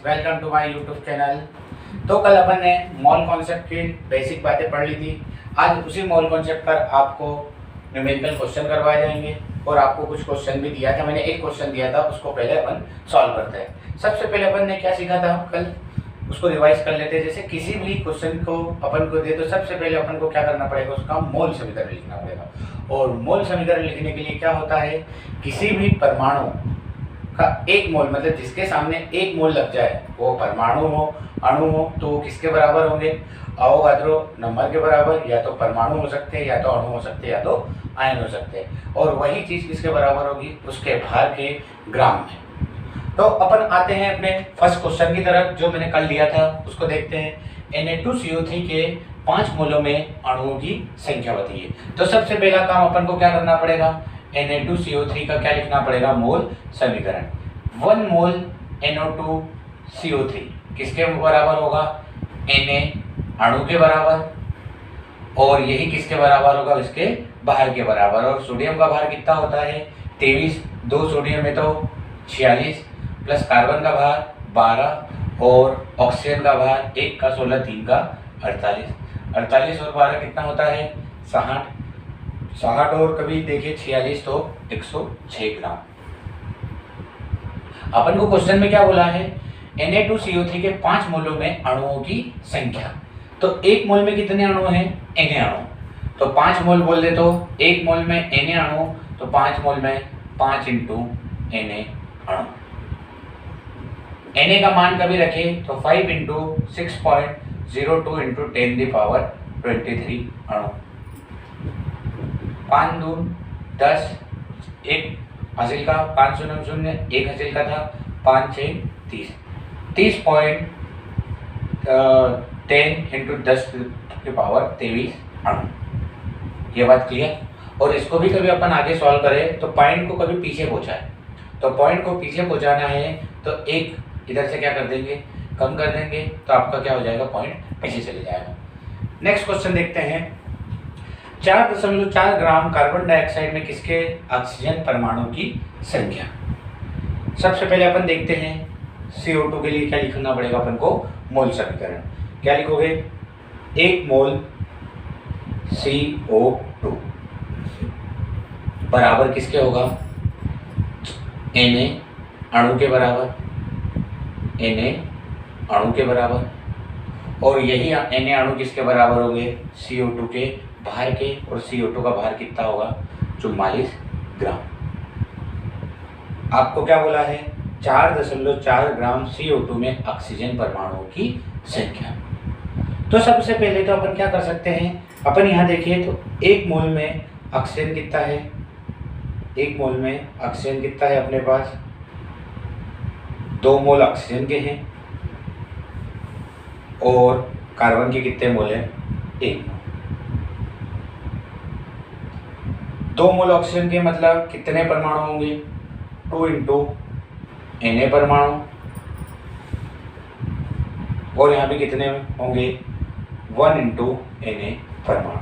Welcome to my YouTube channel. तो कल अपन ने मॉल कॉन्सेप्ट की बेसिक बातें पढ़ ली थी। आज उसी मॉल कॉन्सेप्ट पर आपको न्यूमेरिकल क्वेश्चन करवाए जाएंगे और आपको कुछ क्वेश्चन भी दिया था। मैंने एक क्वेश्चन दिया था, उसको पहले अपन सॉल्व करते हैं। सबसे पहले अपन ने क्या सीखा था कल, उसको रिवाइज कर लेते हैं। जैसे किसी भी क्वेश्चन को अपन को दे तो सबसे पहले अपन को क्या करना पड़ेगा, उसका मोल समीकरण लिखना पड़ेगा। और मोल समीकरण लिखने के लिए क्या होता है, किसी भी परमाणु का एक मोल, मतलब जिसके सामने एक मोल लग जाए, वो परमाणु हो अणु हो, तो किसके बराबर होंगे, अवोगाद्रो नंबर के बराबर। या तो परमाणु हो सकते हैं, या तो अणु हो सकते हैं, या तो आयन हो सकते हैं। और वही चीज किसके बराबर होगी, उसके भार के ग्राम में। तो अपन आते हैं अपने फर्स्ट क्वेश्चन की तरफ, जो मैंने कल दिया था उसको देखते हैं। Na2CO3 के 5 मोलों में अणुओं की संख्या बताइए। तो सबसे पहला काम अपन को क्या करना पड़ेगा, Na2CO3 का क्या लिखना पड़ेगा, मोल समीकरण। 1 मोल NO2CO3 किसके बराबर होगा, Na अणु के बराबर, और यही किसके बराबर होगा, इसके भार के बराबर। और सोडियम का भार कितना होता है, 23। 2 सोडियम में तो 46, प्लस कार्बन का भार 12, और ऑक्सीजन का भार 1 का 16, 3 का 48। 48 और 12 कितना होता है, 60। 60 और कभी देखिए 46 तो 106 ग्राम। अपन को क्वेश्चन में क्या बोला है, Na2CO3 के 5 मोलों में अणुओं की संख्या। तो एक मोल में कितने अणु हैं, Na अणु। तो 5 मोल बोल दे तो एक मोल में Na अणु, तो 5 मोल में 5 इंटू Na अणु। Na का मान कभी रखे तो 5 इंटू 6.02 इंटू 10⁻23 अणु। 5 दून 10, 1 हासिल का, 5 शून्य शून्य 1 हासिल का था, 5 6 30, 30.10 इंटू 10⁻23 अणु। ये बात क्लियर। और इसको भी कभी अपन आगे सॉल्व करें तो पॉइंट को कभी पीछे पहुंचाए, तो पॉइंट को पीछे पहुंचाना है तो एक इधर से क्या कर देंगे, कम कर देंगे, तो आपका क्या हो जाएगा, पॉइंट पीछे चले जाएगा। नेक्स्ट क्वेश्चन देखते हैं। 4.4 ग्राम कार्बन डाइऑक्साइड में किसके ऑक्सीजन परमाणु की संख्या। सबसे पहले अपन देखते हैं CO2 के लिए क्या लिखना पड़ेगा अपन को, मोल समीकरण। क्या लिखोगे, 1 मोल CO2 बराबर किसके होगा, Na अणु के बराबर, Na अणु के बराबर। और यही Na अणु किसके बराबर होंगे, CO2 के भार के। और CO2 का भार कितना होगा, 44 ग्राम। आपको क्या बोला है, 4.4 ग्राम CO2 में ऑक्सीजन परमाणुओं की संख्या। तो सबसे पहले तो अपन क्या कर सकते हैं, अपन यहाँ देखिए तो एक मोल में ऑक्सीजन कितना है, एक मोल में ऑक्सीजन कितना है अपने पास, 2 मोल ऑक्सीजन के हैं। और कार्बन के कितने मोल हैं, 1 मोल। 2 मोल ऑक्सीजन के मतलब कितने परमाणु होंगे, 2 इंटू Na परमाणु। और यहाँ पे कितने होंगे, 1 इंटू Na परमाणु।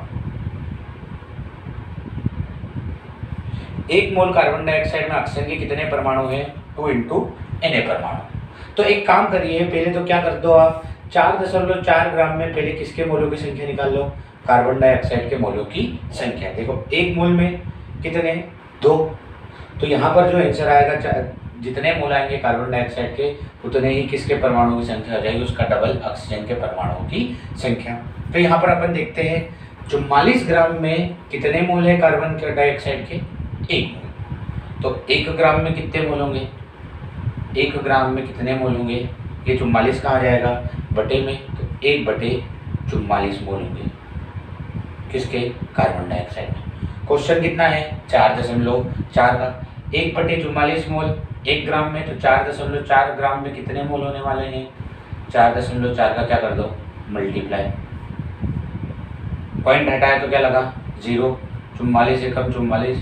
1 मोल कार्बन डाइऑक्साइड में ऑक्सीजन के कितने परमाणु हैं, 2 इंटू Na परमाणु। तो एक काम करिए, पहले तो क्या कर दो आप, 4.4 ग्राम में पहले किसके मोलों की संख्या निकाल लो, कार्बन डाइऑक्साइड के मोलों की संख्या। देखो 1 मोल में कितने, 2। तो यहाँ पर जो आंसर आएगा, जितने मोल आएंगे कार्बन डाइऑक्साइड के, उतने ही किसके परमाणुओं की संख्या हो जाएगी, उसका डबल ऑक्सीजन के परमाणुओं की संख्या। तो यहाँ पर अपन देखते हैं 44 ग्राम में कितने मोल है कार्बन डाइऑक्साइड के, 1 मोल। तो 1 ग्राम में कितने मोल होंगे, 1 ग्राम में कितने मोल होंगे, ये 44 कहाँ जाएगा, बटे में, तो 1/44 मोल होंगे किसके, कार्बन डाइऑक्साइड में। क्वेश्चन कितना है, 4.4 का, 1/44 मोल 1 ग्राम में, तो 4.4 ग्राम में कितने मोल होने वाले हैं, 4.4 का क्या कर दो, मल्टीप्लाई। पॉइंट हटाया तो क्या लगा, 0। 44 एकम 44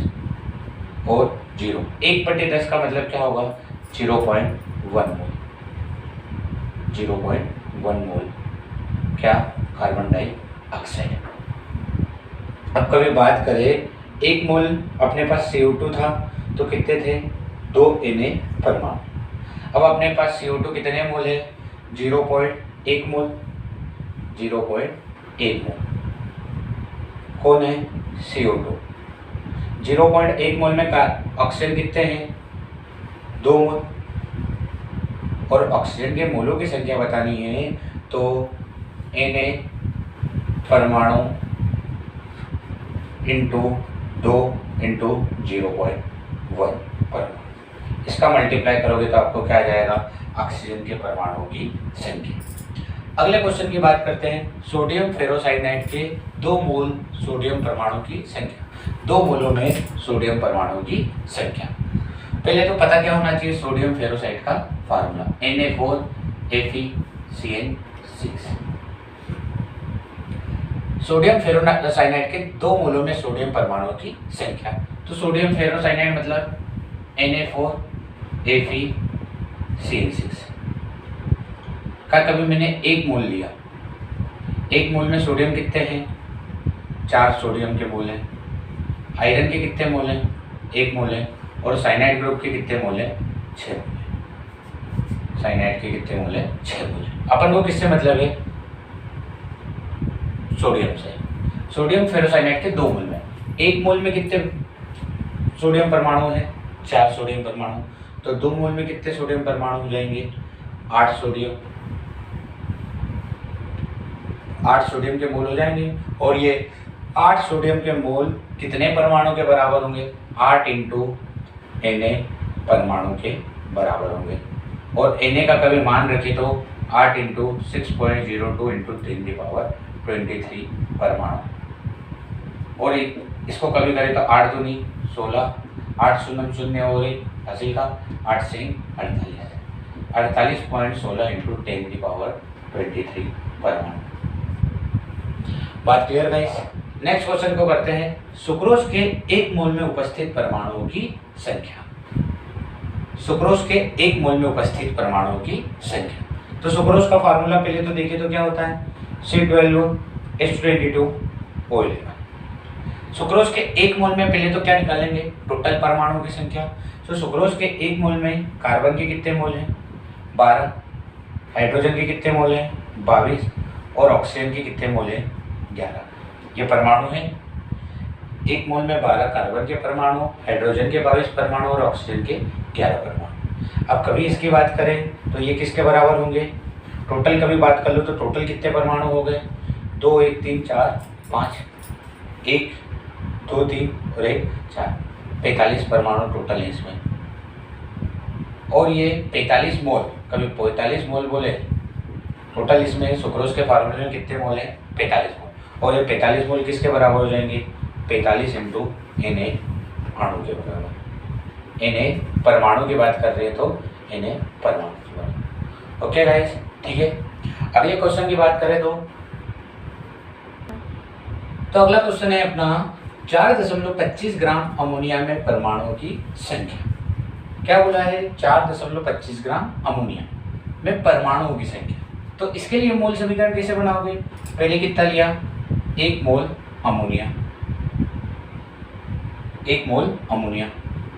और 0। 1/10 का मतलब क्या होगा, 0.1 मोल। 0.1 मोल क्या, कार्बन डाइऑक्साइड। अब कभी बात करें, 1 मोल अपने पास CO2 था, तो कितने थे, 2 Na परमाणु। अब अपने पास CO2 कितने मोल है? 0.1 मोल। 0.1 मोल कौन है? CO2। 0.1 मोल में ऑक्सीजन कितने हैं? 2 मोल। और ऑक्सीजन के मोलों की संख्या बतानी है तो Na परमाणु इंटू 2 इंटू 0.1 परमाणु, इसका मल्टीप्लाई करोगे तो आपको क्या आ जाएगा? ऑक्सीजन के परमाणुओं की संख्या। अगले क्वेश्चन की बात करते हैं। सोडियम फेरोसाइनाइड के 2 मोल सोडियम परमाणु की संख्या। 2 मोलों में सोडियम परमाणु की संख्या। पहले तो पता क्या होना चाहिए सोडियम फेरोसाइड का फार्मूला, Na4FeCN6। सोडियम फेरोसाइनाइड के 2 मोलों में सोडियम परमाणुओं की संख्या। तो सोडियम फेरोसाइनाइड मतलब Na4FeCN6 का कभी मैंने 1 मोल लिया। 1 मोल में सोडियम कितने हैं? 4 सोडियम के मोल हैं। आयरन के कितने मोल हैं? 1 मोल है। और साइनाइड ग्रुप के कितने मोल हैं? 6 मोल है। साइनाइड के कितने मोल हैं? 6 मोल है। अपन को किससे मतलब है? सोडियम से। सोडियम फेरोसाइनाइड के 2 मोल में। 1 मोल में कितने सोडियम परमाणु हैं? 4 सोडियम परमाणु। तो 2 मोल में कितने सोडियम परमाणु हो जाएंगे? 8 सोडियम। 8 सोडियम के मोल हो जाएंगे। और ये 8 सोडियम के मोल कितने परमाणु के बराबर होंगे? 8 इंटू Na परमाणु के बराबर होंगे। और Na का कभी मान रखे तो 8 इंटू 6.02 इंटू 10⁻23 परमाणु। और इसको कभी करें तो 8 दूनी 16, 8 शून्य शून्य हो गई हासिल का, 8 से 48, 48.16 इंटू 10⁻23 परमाणु। बात क्लियर गाइस? नेक्स्ट क्वेश्चन को करते हैं। सुक्रोज के 1 मोल में उपस्थित परमाणुओं की संख्या। सुक्रोज के 1 मोल में उपस्थित परमाणुओं की संख्या। तो सुक्रोज का फार्मूला पहले तो देखिए तो क्या होता है? C12H22O11। सुक्रोज के 1 मोल में पहले तो क्या निकालेंगे? टोटल परमाणुओं की संख्या। तो सुक्रोज के 1 मोल में कार्बन के कितने मोल हैं? 12। हाइड्रोजन के कितने मोल हैं? 22। और ऑक्सीजन के कितने मोल हैं? 11। ये परमाणु हैं। 1 मोल में 12 कार्बन के परमाणु, हाइड्रोजन के 22 परमाणु और ऑक्सीजन के 11 परमाणु। अब कभी इसकी बात करें तो ये किसके बराबर होंगे? टोटल कभी बात कर लो तो टोटल कितने परमाणु हो गए? 2 1 3 4 5, 1 2 3 और 1 4, 45 परमाणु टोटल है इसमें। और ये 45 मोल, कभी 45 मोल बोले टोटल इसमें सुक्रोज के फार्मूले में कितने मोल हैं? 45 मोल। और ये 45 मोल किसके बराबर हो जाएंगे? 45 इंटू Na अणु के बराबर। Na परमाणु की बात कर रहे हैं तो Na परमाणु के बराबर। ओके गाइस, ठीक है। अगले क्वेश्चन की बात करें तो अगला क्वेश्चन है अपना 4.25 ग्राम अमोनिया में परमाणुओं की संख्या। क्या बोला है? 4.25 ग्राम अमोनिया में परमाणुओं की संख्या। तो इसके लिए मोल समीकरण कैसे बनाओगे? पहले कितना लिया? 1 मोल अमोनिया। 1 मोल अमोनिया।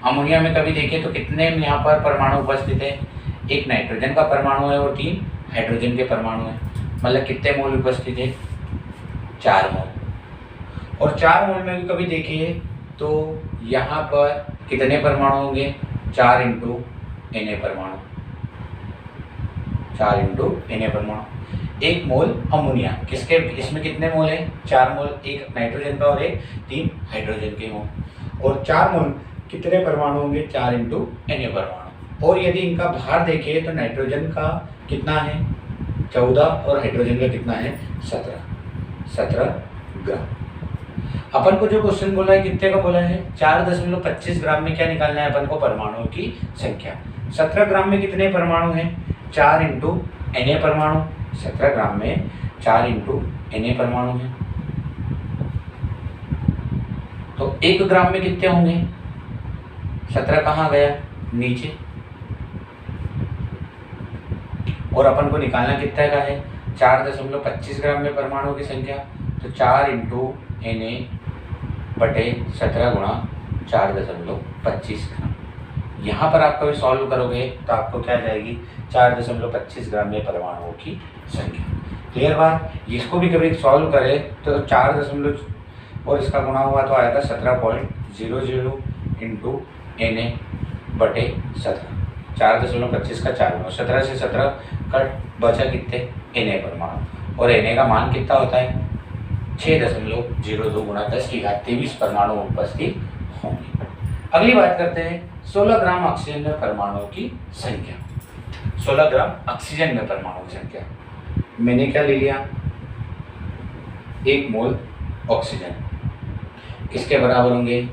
अमोनिया में कभी देखिए तो कितने यहाँ पर परमाणु उपस्थित है? 1 नाइट्रोजन का परमाणु है और 3 हाइड्रोजन के परमाणु है। मतलब कितने मोल उपस्थित है? 4 मोल। और 4 मोल में भी कभी देखिए तो यहाँ पर कितने परमाणु होंगे? 4 इंटू Na परमाणु। 4 इंटू Na परमाणु। 1 मोल अमोनिया किसके, इसमें कितने मोल है? 4 मोल, 1 नाइट्रोजन का और 3 हाइड्रोजन के मोल। और 4 मोल कितने परमाणु होंगे? 4 इंटू Na परमाणु। और यदि इनका भार देखिए तो नाइट्रोजन का कितना है? 14 और हाइड्रोजन का कितना है? 17 ग्राम। अपन को जो क्वेश्चन बोला है कितने का बोला है? 4.25 ग्राम में क्या निकालना है अपन को? परमाणुओं की संख्या। 17 ग्राम में कितने परमाणु हैं? 4 इंटू Na परमाणु। 17 ग्राम में 4 इंटू Na परमाणु है। तो 1 ग्राम में कितने होंगे? 17 कहाँ गया? नीचे। और अपन को निकालना कितना का है? 4.25 ग्राम में परमाणुओं की संख्या। तो 4 इंटू Na बटे 17 गुणा 4.25 ग्राम। यहाँ पर आप कभी सॉल्व करोगे तो आपको क्या जाएगी 4.25 ग्राम में परमाणुओं की संख्या। क्लियर बात। इसको भी कभी सॉल्व करें तो 4 और इसका गुणा हुआ तो आएगा 17.00 इंटू Na/17। 4.25 का 4 गुना 17 से 17 कट बचा कितने Na परमाणु, और Na का मान कितना होता है 6.02 गुणा 10⁻23 परमाणु उपस्थित होंगे। अगली बात करते हैं 16 ग्राम ऑक्सीजन में परमाणुओं की संख्या। 16 ग्राम ऑक्सीजन में परमाणु की संख्या मैंने क्या ले लिया, 1 मोल ऑक्सीजन किसके बराबर होंगे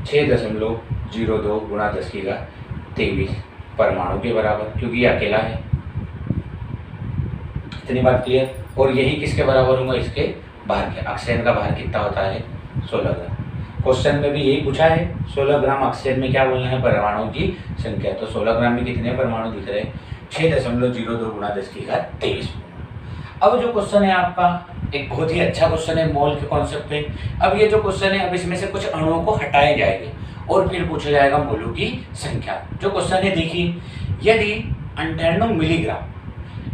6.02 गुणा 10⁻23 परमाणु के बराबर, क्योंकि ये अकेला है। इतनी बात क्लियर। और यही किसके बराबर होंगे, इसके भार के। ऑक्सीजन का भार कितना होता है 16 ग्राम। क्वेश्चन में भी यही पूछा है 16 ग्राम ऑक्सीजन में क्या बोलना है परमाणु की संख्या। तो 16 ग्राम में कितने परमाणु दिख रहे हैं 6.02 गुणा 10⁻23। अब जो क्वेश्चन है आपका एक बहुत ही अच्छा क्वेश्चन है मोल के कॉन्सेप्ट पे। अब ये जो क्वेश्चन है अब इसमें से कुछ अणुओं को हटाए जाएंगे और फिर पूछा जाएगा मोलों की संख्या। जो क्वेश्चन है देखिए, यदि 98 मिलीग्राम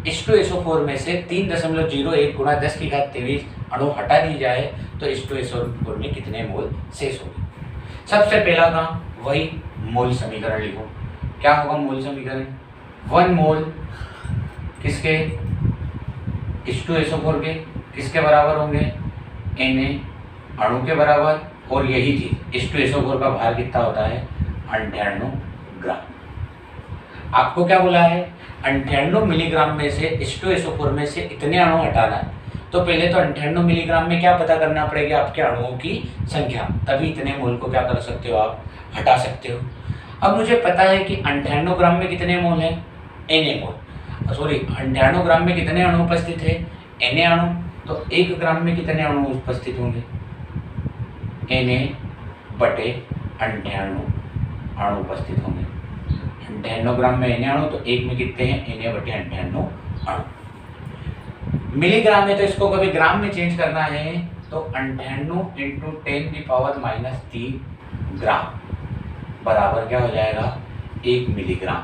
H2SO4 में से 3.01 गुणा 10⁻23 अणु हटा दी जाए तो H2SO4 में कितने मोल शेष होंगे। सबसे पहला काम वही मोल समीकरण लिखो। क्या होगा मोल समीकरण, 1 मोल किसके H2SO4 के किसके बराबर होंगे Na अणु के बराबर, और यही चीज H2SO4 का भार कितना होता है 98 ग्राम। आपको क्या बोला है 98 मिलीग्राम में से H2SO4 में से इतने अणु हटाना है। तो पहले तो 98 मिलीग्राम में क्या पता करना पड़ेगा आपके अणुओं की संख्या, तभी इतने मोल को क्या कर सकते हो आप हटा सकते हो। अब मुझे पता है कि 98 ग्राम में कितने मोल हैं Na मोल, सॉरी 98 ग्राम में कितने अणु उपस्थित है Na अणु। तो 1 ग्राम में कितने अणु उपस्थित होंगे Na/98 अणु उपस्थित होंगे। 98 ग्राम में Na अणु तो 1 में कितने हैं Na/98 अणु। मिलीग्राम में तो इसको कभी ग्राम में चेंज करना है तो 98 इंटू 10⁻³ ग्राम बराबर क्या हो जाएगा 1 मिलीग्राम।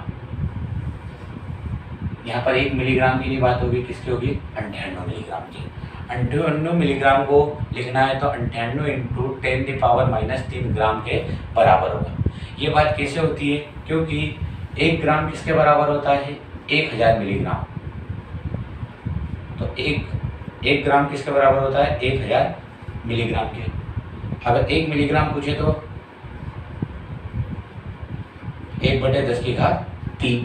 यहाँ पर 1 मिलीग्राम की नहीं बात होगी, किसकी होगी 98 मिलीग्राम की। 98 मिलीग्राम को लिखना है तो 98 इंटू 10⁻³ ग्राम के बराबर होगा। ये बात कैसे होती है, क्योंकि 1 ग्राम किसके बराबर होता है 1000 मिलीग्राम। तो 1 ग्राम किसके बराबर होता है 1000 मिलीग्राम के। अगर 1 मिलीग्राम पूछे तो 1/10⁻³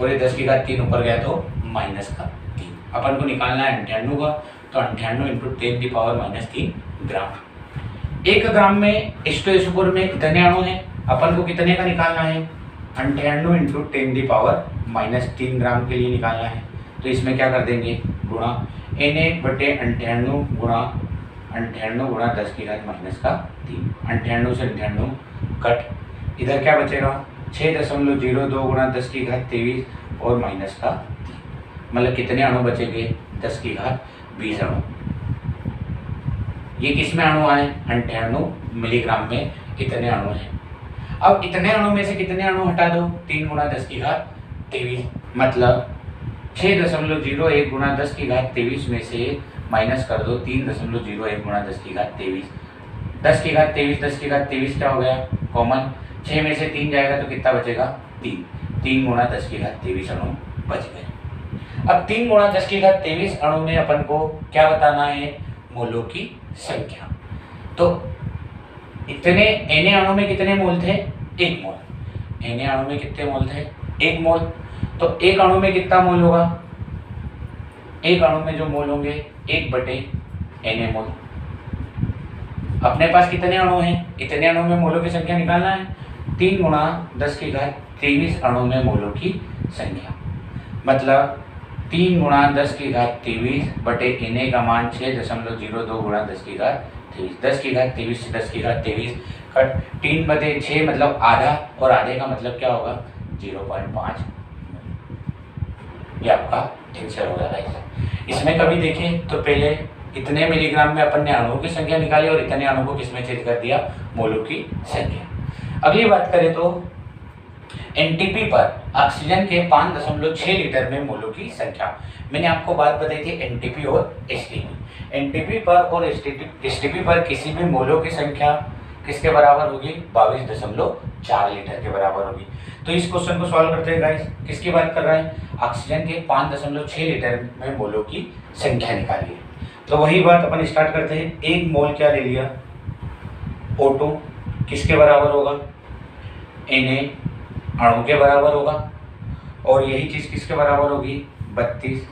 और ये 10⁻³ ऊपर गया तो -3। अपन को निकालना है 98 का, तो 98 इंटू 10⁻³ ग्राम। 1 ग्राम में H2SO4 में कितने अणु हैं, अपन को कितने का निकालना है 98 इंटू 10⁻³ ग्राम के लिए निकालना है। तो इसमें क्या कर देंगे गुणा Na/98 गुणा 98 गुणा 10⁻³ 98 से 98 कट, इधर क्या बचेगा 6.02 गुणा 10⁻23 और -3, मतलब कितने अणु बचेंगे 10⁻20 अणु। ये किस में अणु आए 98 मिलीग्राम में इतने अणु हैं। अब इतने अणु में से कितने अणु हटा दो 3 गुणा 10⁻23, मतलब 6.01 गुणा 10⁻23 में से माइनस कर दो 3.01 गुणा 10⁻23। 10⁻23 क्या हो गया कॉमन, 6 में से 3 जाएगा तो कितना बचेगा 3 गुणा 10⁻23 अणु बच गए। अब 3 गुणा 10⁻23 अणु में अपन को क्या बताना है मोलों की संख्या। तो इतने Na अणु में कितने मोल थे 1 मोल। Na अणु में कितने मोल थे 1 मोल। तो 1 अणु में कितना मोल होगा, 1 अणु में जो मोल होंगे 1/Na मोल। अपने पास कितने अणु हैं, इतने अणु में मोलों की संख्या निकालना है। 3 गुणा 10⁻23 अणु में मोलों की संख्या, मतलब 3 गुणा 10⁻23 बटे Na का मान 6.02 गुणा 10⁻23। 10⁻23 से 10⁻23 कट 3/6 मतलब आधा, और आधे का मतलब क्या होगा 0.5। ये आपका आंसर होगा गाइस। इसमें कभी देखें तो पहले इतने मिलीग्राम में अपन ने अणुओं की संख्या निकाली और इतने अणु को किसमें चेंज कर दिया मोलों की संख्या। अगली बात करें तो एनटीपी पर ऑक्सीजन के 5.6 लीटर में मोलों की संख्या। मैंने आपको बात बताई थी एनटीपी और एसटीपी। एनटीपी पर और एसटीपी पर किसी भी मोलों की संख्या किसके बराबर होगी? 22.4 लीटर के बराबर होगी। तो इस क्वेश्चन को सॉल्व करते हैं गाइस। किसकी बात कर रहा है? ऑक्सीजन के 5.6 लीटर में मोलों की संख्या निकालिए। तो वही बात अपन स्टार्ट करते हैं। एक मोल क्या ले लिया? O2 किसके बराबर होगा? Na अणु के बराबर होगा। और यही चीज़ किसके बराबर होगी? 32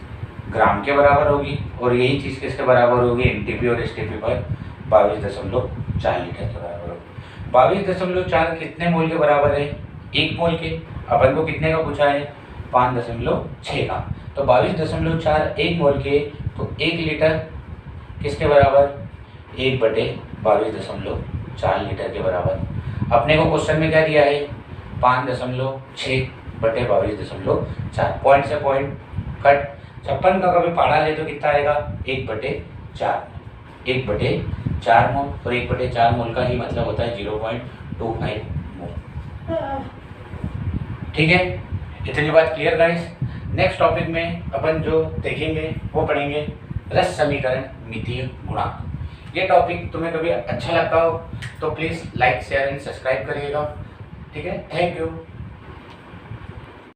ग्राम के बराबर होगी। और यही चीज़ किसके बराबर होगी? एनटीपी और एसटीपी पर 22.4 लीटर के बराबर होगी। 22.4 कितने मोल के बराबर है? एक मोल के। अपन को कितने का पूछा है? 5.6 का। तो 22.4 एक मोल के, तो 1 लीटर किसके बराबर? 1/22.4 लीटर के बराबर। अपने को क्वेश्चन में क्या दिया है? 5.6/22.4। पॉइंट से पॉइंट कट। 56 का कभी पहाड़ा ले तो कितना आएगा? 1/4। 1/4 मोल। और 1/4 मोल का ही मतलब होता है 0.25 मोल। ठीक है, इतनी बात क्लियर गाइस। नेक्स्ट टॉपिक में अपन जो देखेंगे वो पढ़ेंगे रस समीकरण मितीय गुणांक। ये टॉपिक तुम्हें कभी अच्छा लगता हो तो please like share and subscribe करिएगा। ठीक है, थैंक यू।